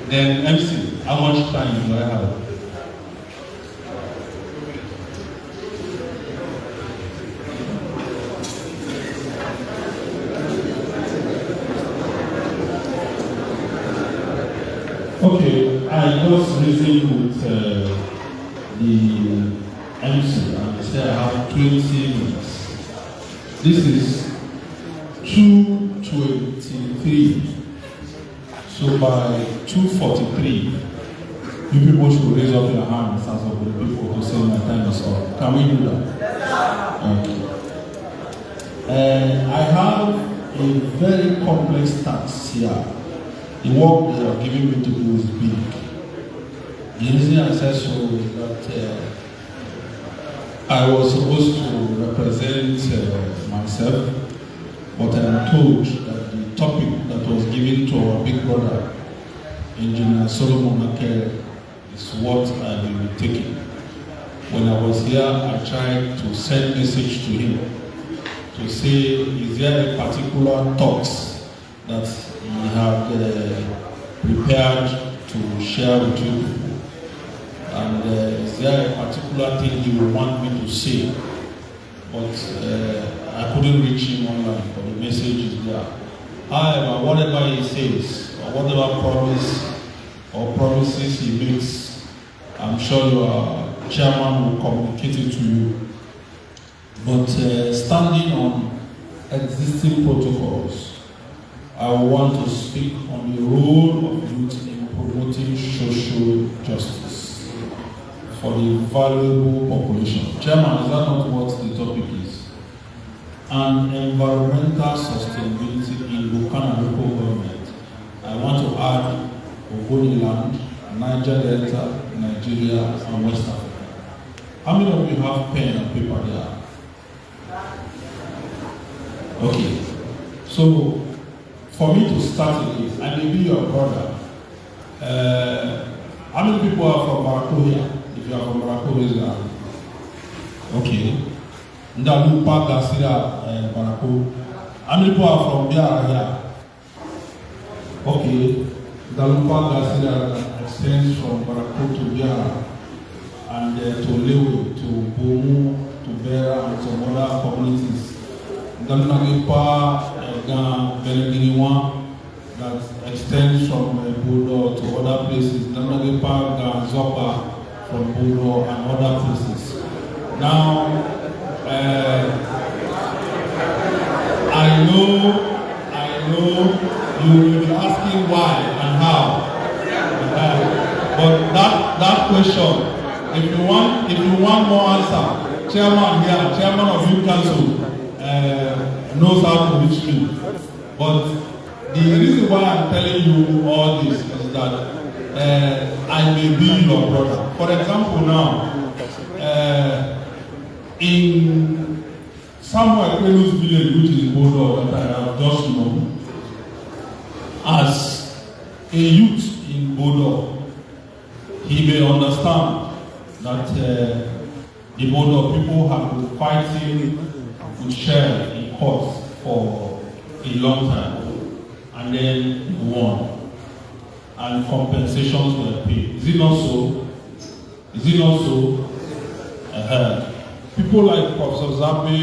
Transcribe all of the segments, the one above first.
Then MC, how much time do I have? Okay, I just reasoned with the MC and said I have 20 minutes. This is 2:23. So by 2:43, you people should raise up your hands as of the people to say my time is up. Can we do that? Okay. I have a very complex task here. The work they are giving me to do is big. The reason I said so is that I was supposed to represent myself, but I am told that the topic that was given to our big brother, Engineer Solomon Ake, is what I will be taking. When I was here, I tried to send message to him to say, is there a particular talks that he had prepared to share with you? And is there a particular thing you would want me to say? But I couldn't reach him online, but the message is there. However, whatever he says, or whatever promise or promises he makes, I'm sure your chairman will communicate it to you. But standing on existing protocols, I want to speak on the role of youth in promoting social justice for the valuable population. Chairman, is that not what the topic is? And environmental sustainability in Gokana local government. I want to add Ogoniland, Niger Delta, Nigeria, and West Africa. How many of you have pen and paper there? Okay. So, for me to start again, I may be your brother. How many people are from Morocco here? If you are from Morocco, raise your hand. Okay. Ndalupa Gasira Morocco. How many people are from Biara here? Okay. Ndalupa Gasira extends from Morocco to Biara and to Lewe, to Bomu, to Bera, and some other communities. Ndalupa Beleginiwa that extends from Bodo to other places. Ndalupa Zopa from Bodo and other places. Now, I know you will be asking why and how. But that question, if you want more answer, chairman here, chairman of youth council, knows how to reach me. But the reason why I'm telling you all this is that I may be your brother. For example, now, in Samuel Kwelu's village, which is Bodo, that I have just known, as a youth in Bodo, he may understand that the Bodo people have been fighting with Shell in court for a long time, and then won, and compensations were paid. Is it not so? People like Professor Zambi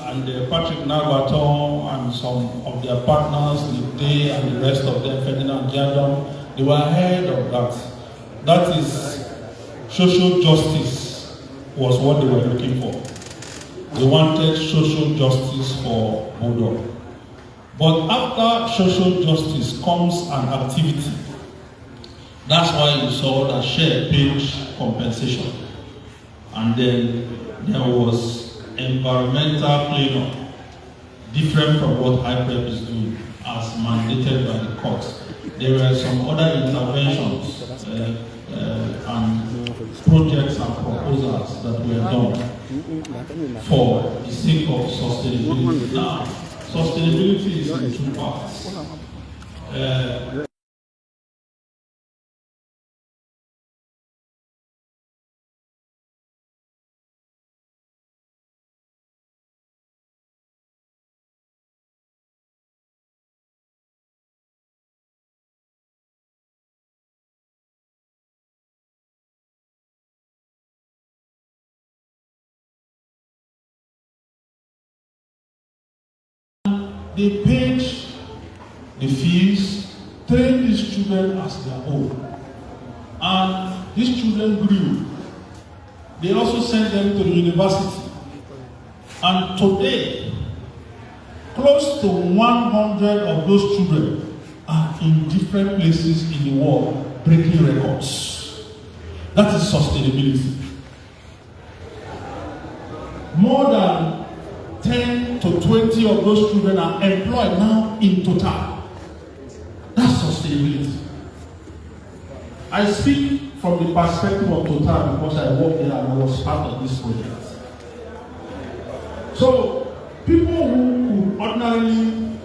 and Patrick Narbaton and some of their partners, Day and the rest of them, Ferdinand Jadam, they were ahead of that. That is, social justice was what they were looking for. They wanted social justice for Bodo. But after social justice comes an activity. That's why you saw that Shell paid compensation. And then there was environmental cleanup, different from what HIPREP is doing, as mandated by the courts. There were some other interventions and projects and proposals that were done for the sake of sustainability. Now, sustainability is in two parts. they paid the fees, trained these children as their own. And these children grew. They also sent them to the university. And today, close to 100 of those children are in different places in the world breaking records. That is sustainability. More than 10 to 20 of those children are employed now in total. That's sustainability. I speak from the perspective of Total because I worked there and I was part of this project. So, people who could ordinarily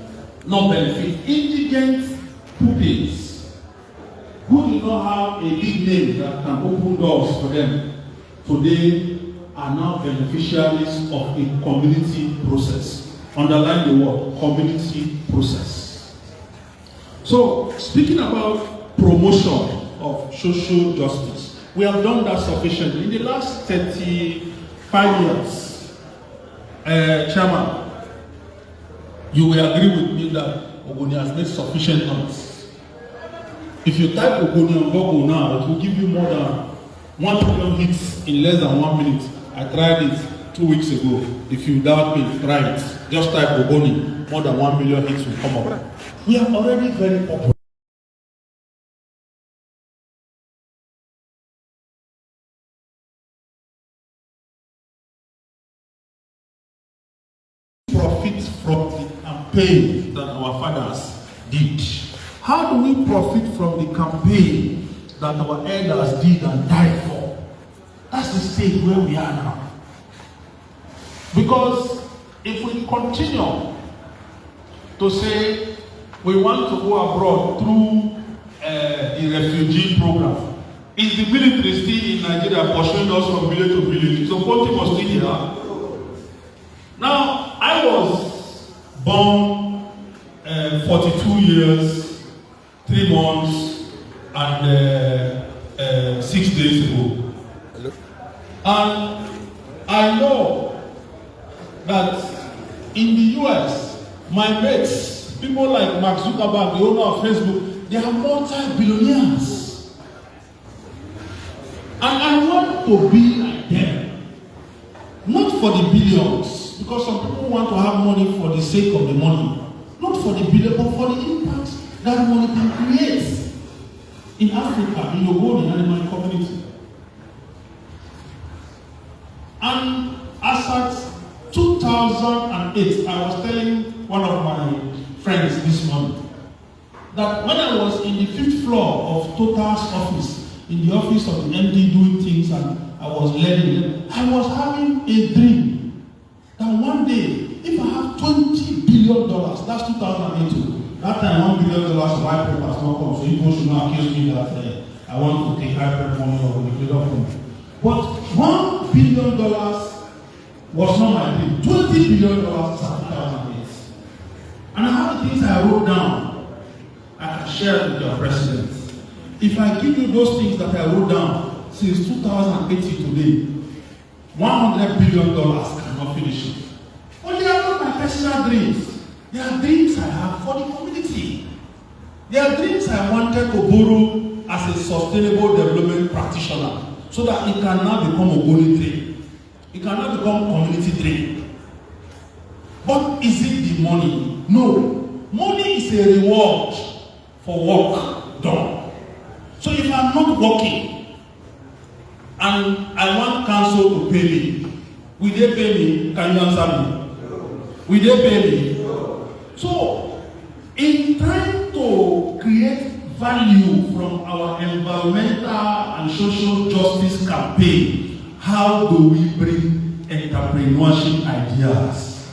not benefit, indigent pupils who do not have a big name that can open doors for them, today are now beneficiaries of a community process. Underline the word, community process. So, speaking about promotion of social justice, we have done that sufficiently. In the last 35 years, Chairman, you will agree with me that Ogoni has made sufficient noise. If you type Ogoni on Google now, it will give you more than 1 million hits in less than 1 minute. I tried it 2 weeks ago. If you doubt me, try it. Just type Ogoni, more than 1 million hits will come up. We are already very popular. Profit from the campaign that our fathers did. How do we profit from the campaign that our elders did and died for? That's the stage where we are now. Because if we continue to say we want to go abroad through the refugee program, is the military still in Nigeria pursuing us from village to village? So what was still here? Now, I was born 42 years, 3 months, and 6 days ago. Hello? And I know that in the US, my mates, people like Mark Zuckerberg, the owner of Facebook, they are multi-billionaires. And I want to be like them. Not for the billions. Because some people want to have money for the sake of the money. Not for the billion, but for the impact that money can create in Africa, in your own animal community. And as at 2008, I was telling one of my friends this morning that when I was in the 5th floor of Total's office, in the office of the MD doing things, and I was learning them, I was having a dream that one day, if I have $20 billion, that's 2008. That time, $1 billion of my paper has not come, so people should not accuse me that I want to take high money or liquidate money. But $1 billion was not my dream. $20 billion was 2008. And I have the things I wrote down. I can share with your president. If I give you those things that I wrote down since 2008 to today, $100 billion cannot finish it. But they are not my personal dreams. They are dreams I have for the community. They are dreams I wanted to borrow as a sustainable development practitioner so that it can now become a Ogoni dream. It can now become community dream. But is it the money? No. Money is a reward for work done. So if I'm not working and I want council to pay me, will they pay me? Can you answer me? Will they pay me? So, in trying to create value from our environmental and social justice campaign, how do we bring entrepreneurship ideas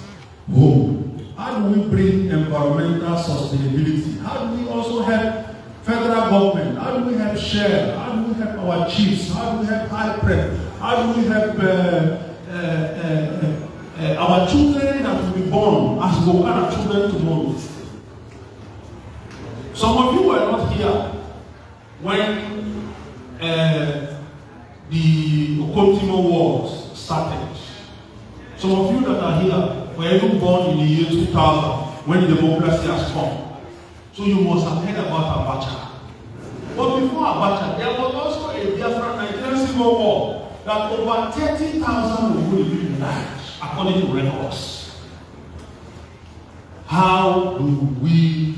home? How do we bring environmental sustainability? How do we also help federal government? How do we help share? How do we help our chiefs? How do we help high prep? How do we help our children that will be born as Gokana children tomorrow? Some of you were not here when the Okontimo Wars started. Some of you that are here were even born in the year 2000 when democracy has come. So you must have heard about Abacha. But before Abacha, there was also a Biafran Nigerian Civil War that over 30,000 people died, according to records. How do we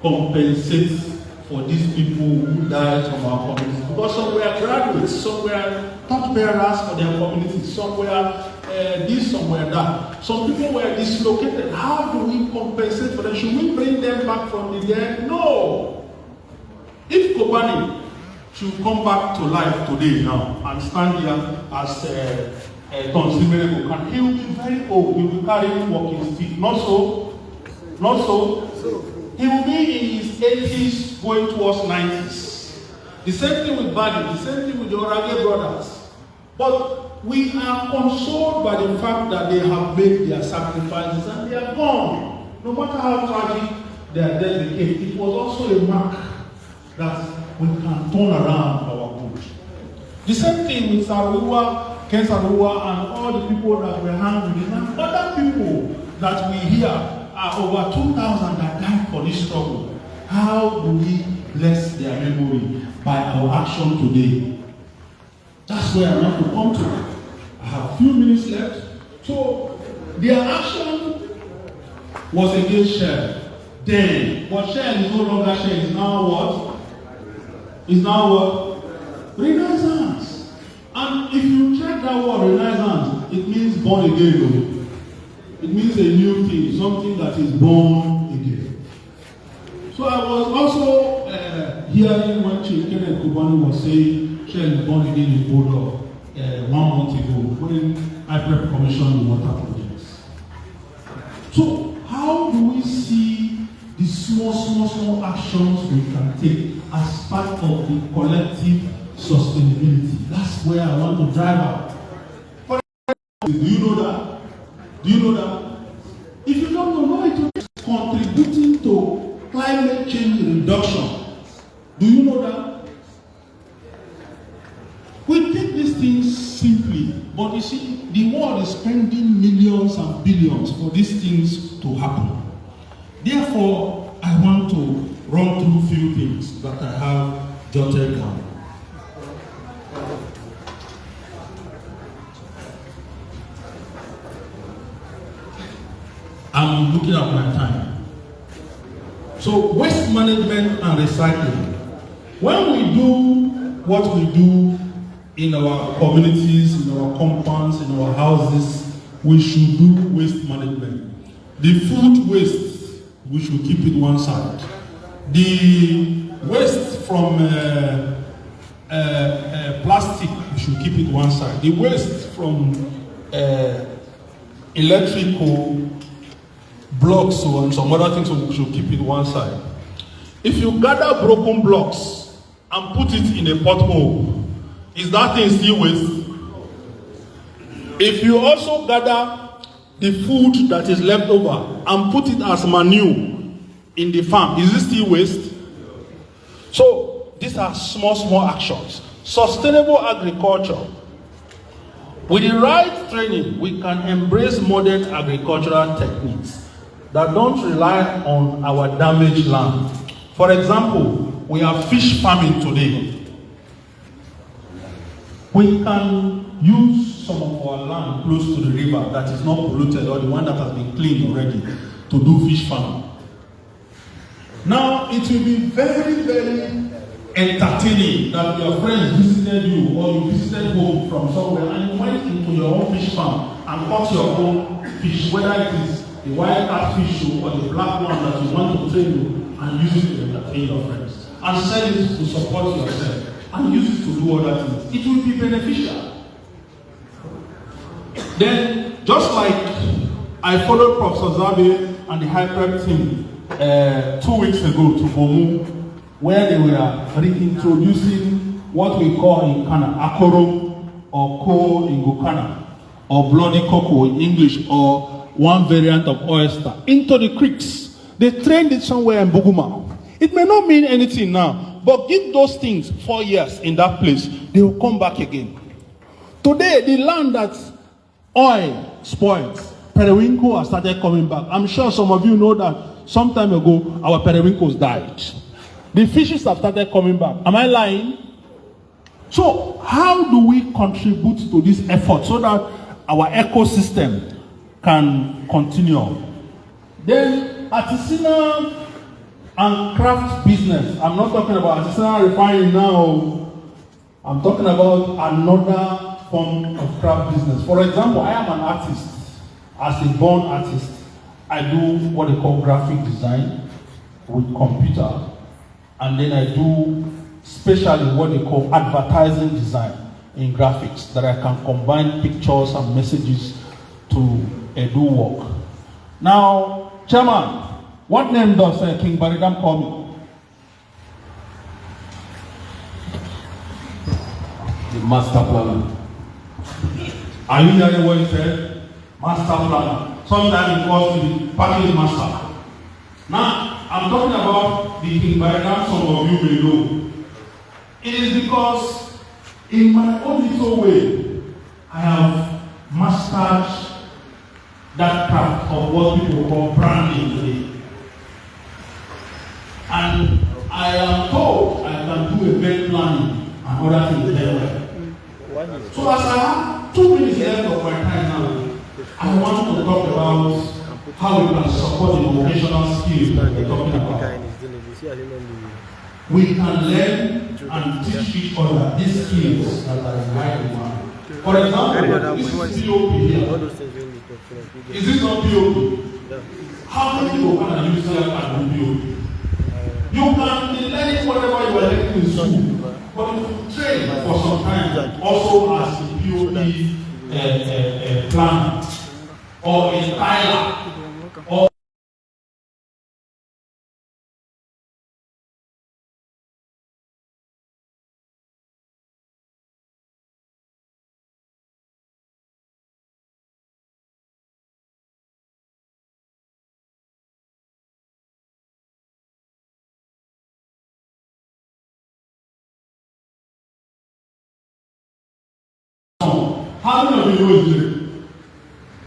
compensate for these people who died from our communities? Because some were graduates, some were torchbearers for their communities, some were this, some were that. Some people were dislocated. How do we compensate for them? Should we bring them back from the dead? No. If Gokana should come back to life today now and stand here as Gokana, he will be very old. He will be carrying walking stick. Not so. Not so. He will be in his 80s, going towards 90s. The same thing with Badi, the same thing with the Orage brothers. But we are consoled by the fact that they have made their sacrifices and they are gone. No matter how tragic their death became, it was also a mark that we can turn around our good. The same thing with Saruwa, Ken Saruwa, and all the people that were hanged with him, and other people that we hear are over 2,000 that died for this struggle. How do we bless their memory? By our action today. That's where I want to come to. I have a few minutes left. So, their action was against Shell. Then, but Shell is no longer Shell. It's now what? It's now what? Renaissance. And if you check that word, Renaissance, it means born again. It means a new thing, something that is born again. So I was also hearing when Kenneth Kubani was saying Shell is born again in Bodo 1 month ago when I commissioned the water projects. So how do we see the small actions we can take as part of the collective sustainability? That's where I want to drive out. Do you know that? Do you know that? If you don't know it is contributing to climate change reduction. Do you know that? We take these things simply, but you see, the world is spending millions and billions for these things to happen. Therefore, I want to run through a few things that I have jotted down. I'm looking at my time. So, waste management and recycling. When we do what we do in our communities, in our compounds, in our houses, we should do waste management. The food waste, we should keep it one side. The waste from plastic, we should keep it one side. The waste from electrical blocks and some other things, we should keep it one side. If you gather broken blocks and put it in a pothole, is that thing still waste? If you also gather the food that is left over and put it as manure in the farm, is it still waste? So these are small actions. Sustainable agriculture. With the right training, we can embrace modern agricultural techniques that don't rely on our damaged land. For example, we have fish farming today. We can use some of our land close to the river that is not polluted or the one that has been cleaned already to do fish farming. Now, it will be very, very entertaining that your friends visited you or you visited home from somewhere and you went into your own fish farm and caught your own fish, whether it is the white catfish or the black one that you want to train and use it to entertain your friends and sell it to support yourself and use it to do other things. It will be beneficial. Then, just like I followed Professor Zabe and the Hyper team 2 weeks ago to Bomu, where they were reintroducing what we call in Ghana akoro or ko in Gokana, or bloody cocoa in English, or one variant of oyster, into the creeks. They trained it somewhere in Buguma. It may not mean anything now, but give those things 4 years in that place, they will come back again. Today, the land that oil spoils, periwinkle has started coming back. I'm sure some of you know that some time ago, our periwinkles died. The fishes have started coming back. Am I lying? So, how do we contribute to this effort so that our ecosystem can continue? Then, artisanal and craft business. I'm not talking about artisanal refining now. I'm talking about another form of craft business. For example, I am an artist. As a born artist, I do what they call graphic design with computer, and then I do especially what they call advertising design in graphics, that I can combine pictures and messages to do work. Now, Chairman, what name does King Baridam call me? The master planner. Are you hearing what he said? Master planner. Sometimes he calls me package master. Now, I'm talking about the King Baridam some of you may know. It is because in my own little way, I have mastered that craft of what people call branding today. And I am told I can do event planning and other things very well. So as I have 2 minutes left of my time now, I want to talk about how we can support the vocational skills that we're talking about. We can learn and teach each other these skills that are in high demand. For example, this is POP here. Is this not POP? How many people can use here and do POP? You can be learning whatever you are learning in school, but if you train for some time, also as a POP planner or a tiler or how many of you know his name?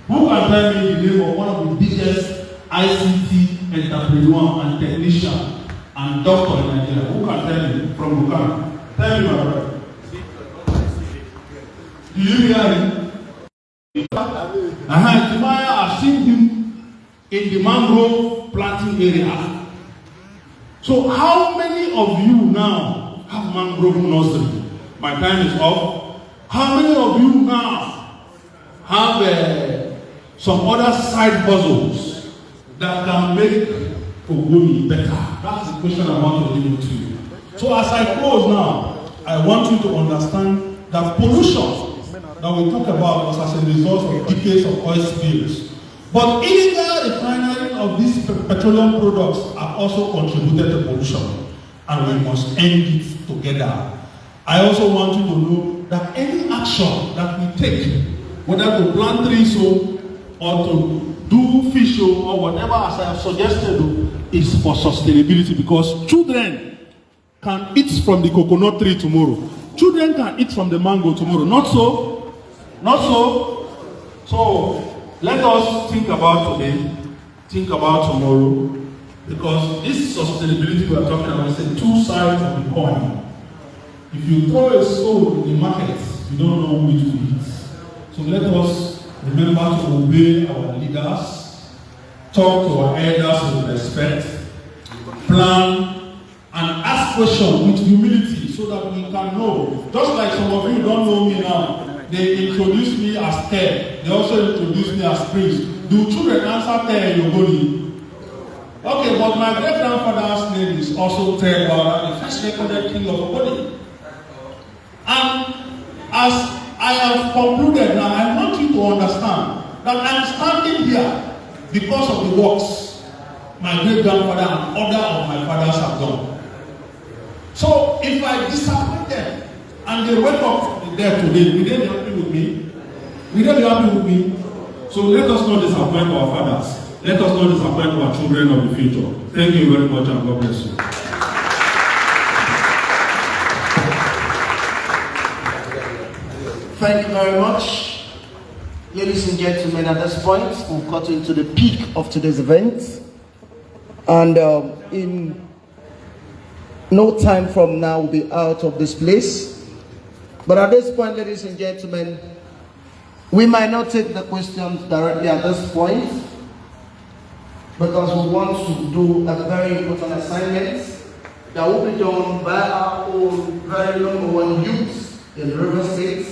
Who can tell me the name of one of the biggest ICT entrepreneur and technician and doctor in Nigeria? Who can tell me from Gokana? Tell me, my brother. Do you hear him? I've seen him in the mangrove planting area. So how many of you now have mangrove nursery? My time is up. How many of you now have some other side puzzles that can make Ogoni better? That's the question I want to leave it to you. So as I close now, I want you to understand that pollution that we talk about was as a result of decades of oil spills. But illegal refining of these petroleum products have also contributed to pollution, and we must end it together. I also want you to know that any action that we take, whether to plant trees or to do fish or whatever, as I have suggested, is for sustainability, because children can eat from the coconut tree tomorrow. Children can eat from the mango tomorrow. Not so? Not so? So let us think about today, think about tomorrow, because this sustainability we are talking about is a two sides of the coin. If you throw a stone in the market, you don't know which to eat. So let us remember to obey our leaders, talk to our elders with respect, plan, and ask questions with humility so that we can know. Just like some of you don't know me now, they introduce me as Ted. They also introduce me as Prince. Do children answer Ted in Yogoni? Okay, but my great-grandfather's name is also Ted, the first recorded king of Yogoni. And as I have concluded now, I want you to understand that I am standing here because of the works my great-grandfather and other of my fathers have done. So if I disappoint them and they wake up there today, will they be happy with me? Will they be happy with me? So let us not disappoint our fathers. Let us not disappoint our children of the future. Thank you very much and God bless you. Thank you very much. Ladies and gentlemen, at this point, we've got into the peak of today's event. And in no time from now, we'll be out of this place. But at this point, ladies and gentlemen, we might not take the questions directly at this point, because we want to do a very important assignment that will be done by our own very number one youth in River State.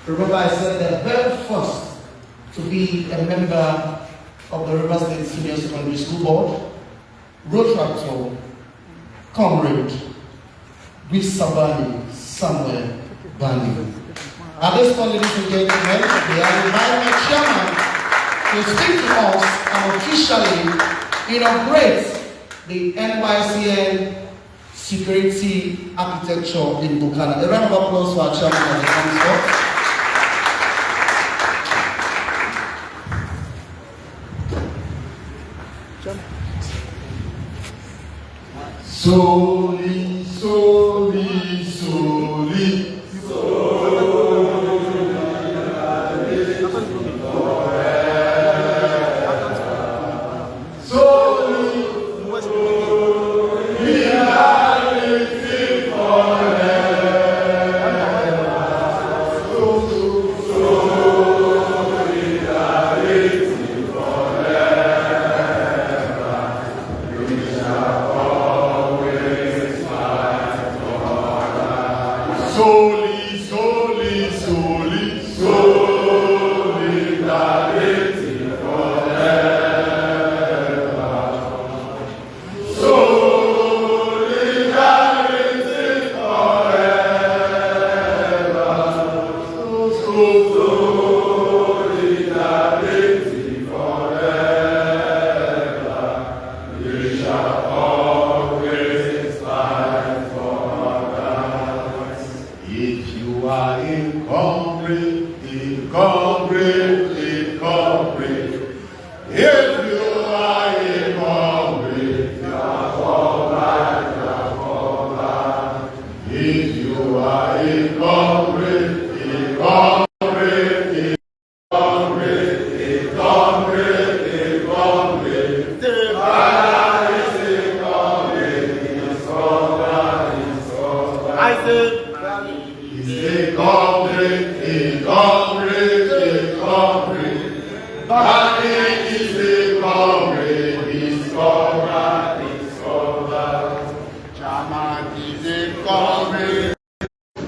Remember, I said the very first to be a member of the River State Senior Secondary School Board, Road Tractor, Comrade, Bisabani, Samuel Bani. At this point, ladies and gentlemen, we are inviting the chairman to speak to us and officially inaugurate the NYCN Security Architecture in Gokana. A round of applause for our chairman of the council. Soli, soli, soli,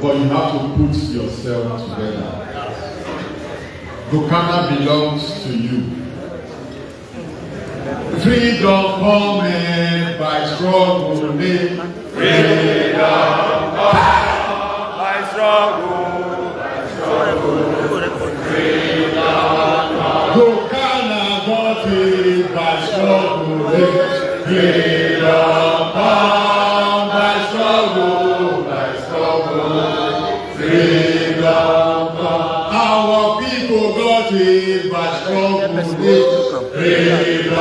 But you have to put yourself together. Gokana belongs to you. Freedom coming by struggle. Freedom by struggle. Freedom. Gokana got it by struggle. Freedom by struggle. Freedom. Our people got it by struggle. Freedom.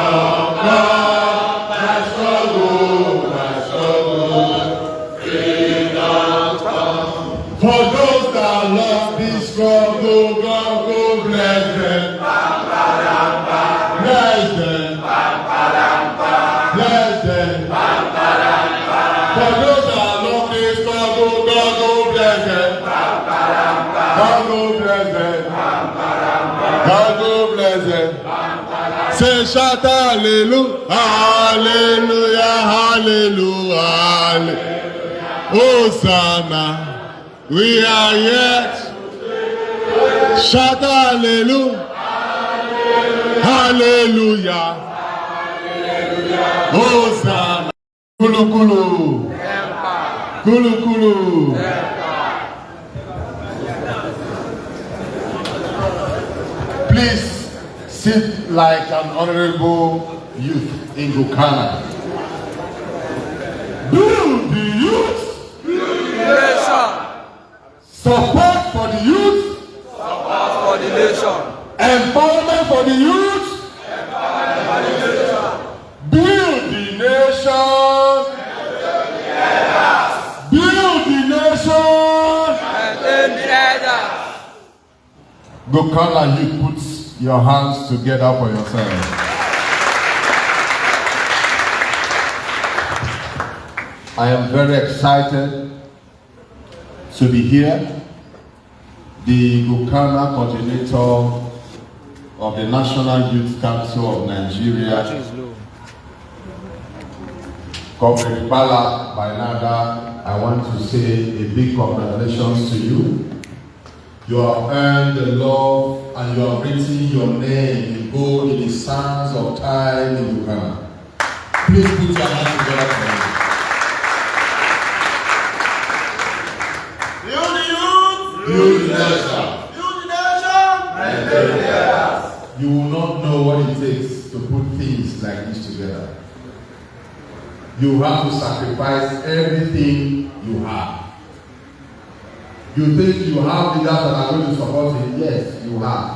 By struggle. Freedom. For those that lost this struggle, God go bless them. Bless them. Bless them. For those that lost this struggle, God go bless them. God go bless them. God go bless them. Say shout hallelujah, hallelujah, hallelujah, hallelujah. Hosanna, we are yet. Shout hallelujah, hallelujah, Hosanna. Kulu kulu, kulu kulu. Please sit like an honorable youth in Gokana. Build the youth. Build the nation. Support for the youth. Support for the nation. Empowerment for the youth. Empowerment for the nation. Build the nation. Build the nation. And then the elders. Gokana, you put your hands together for yourself. I am very excited to be here. The Gokana coordinator of the National Youth Council of Nigeria, Comrade Bala Bainada, I want to say a big congratulations to you. You have earned the love and you have written your name in gold in the sands of time in Gokana. Please put your hands together for me. Build the nation. You will not know what it takes to put things like this together. You have to sacrifice everything you have. You think you have leaders that are going to support you? Yes, you have.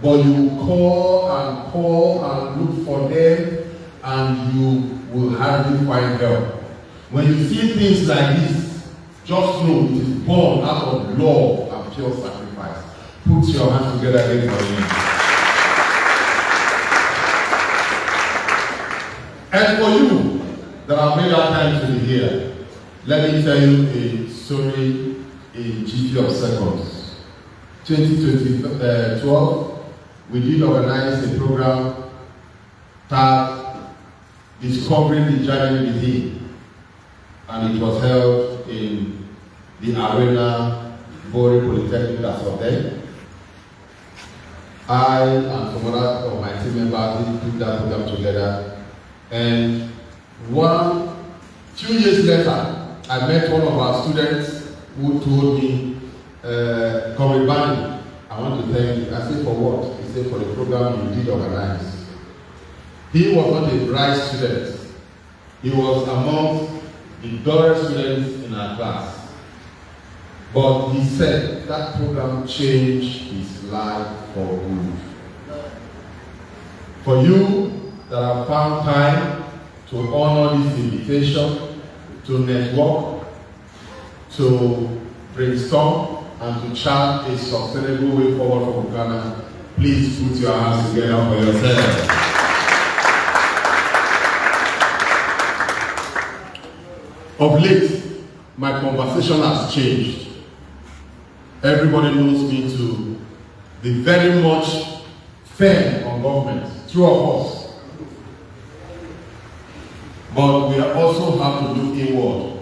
But you call and look for them and you will hardly find help. When you see things like this, just know it is born out of love and pure sacrifice. Put your hands together again for me. And for you that have made our time to be here, let me tell you a story in GP of seconds. 2012, we did organize a program tagged Discovering the Journey Within, and it was held in the Arena Bori Polytechnic as of then. I and some other of my team members put that program together, and few years later, I met one of our students who told me, Comrade Bani, I want to thank you. I said, for what? He said, for the program you did organize. He was not a bright student. He was among the dullest students in our class. But he said that program changed his life for good. For you that have found time to honor this invitation, to network, to brainstorm, and to chart a sustainable way forward for Gokana, please put your hands together for yourself. Of late, my conversation has changed. Everybody knows me to be very much firm on government, two of us. But we also have to look inward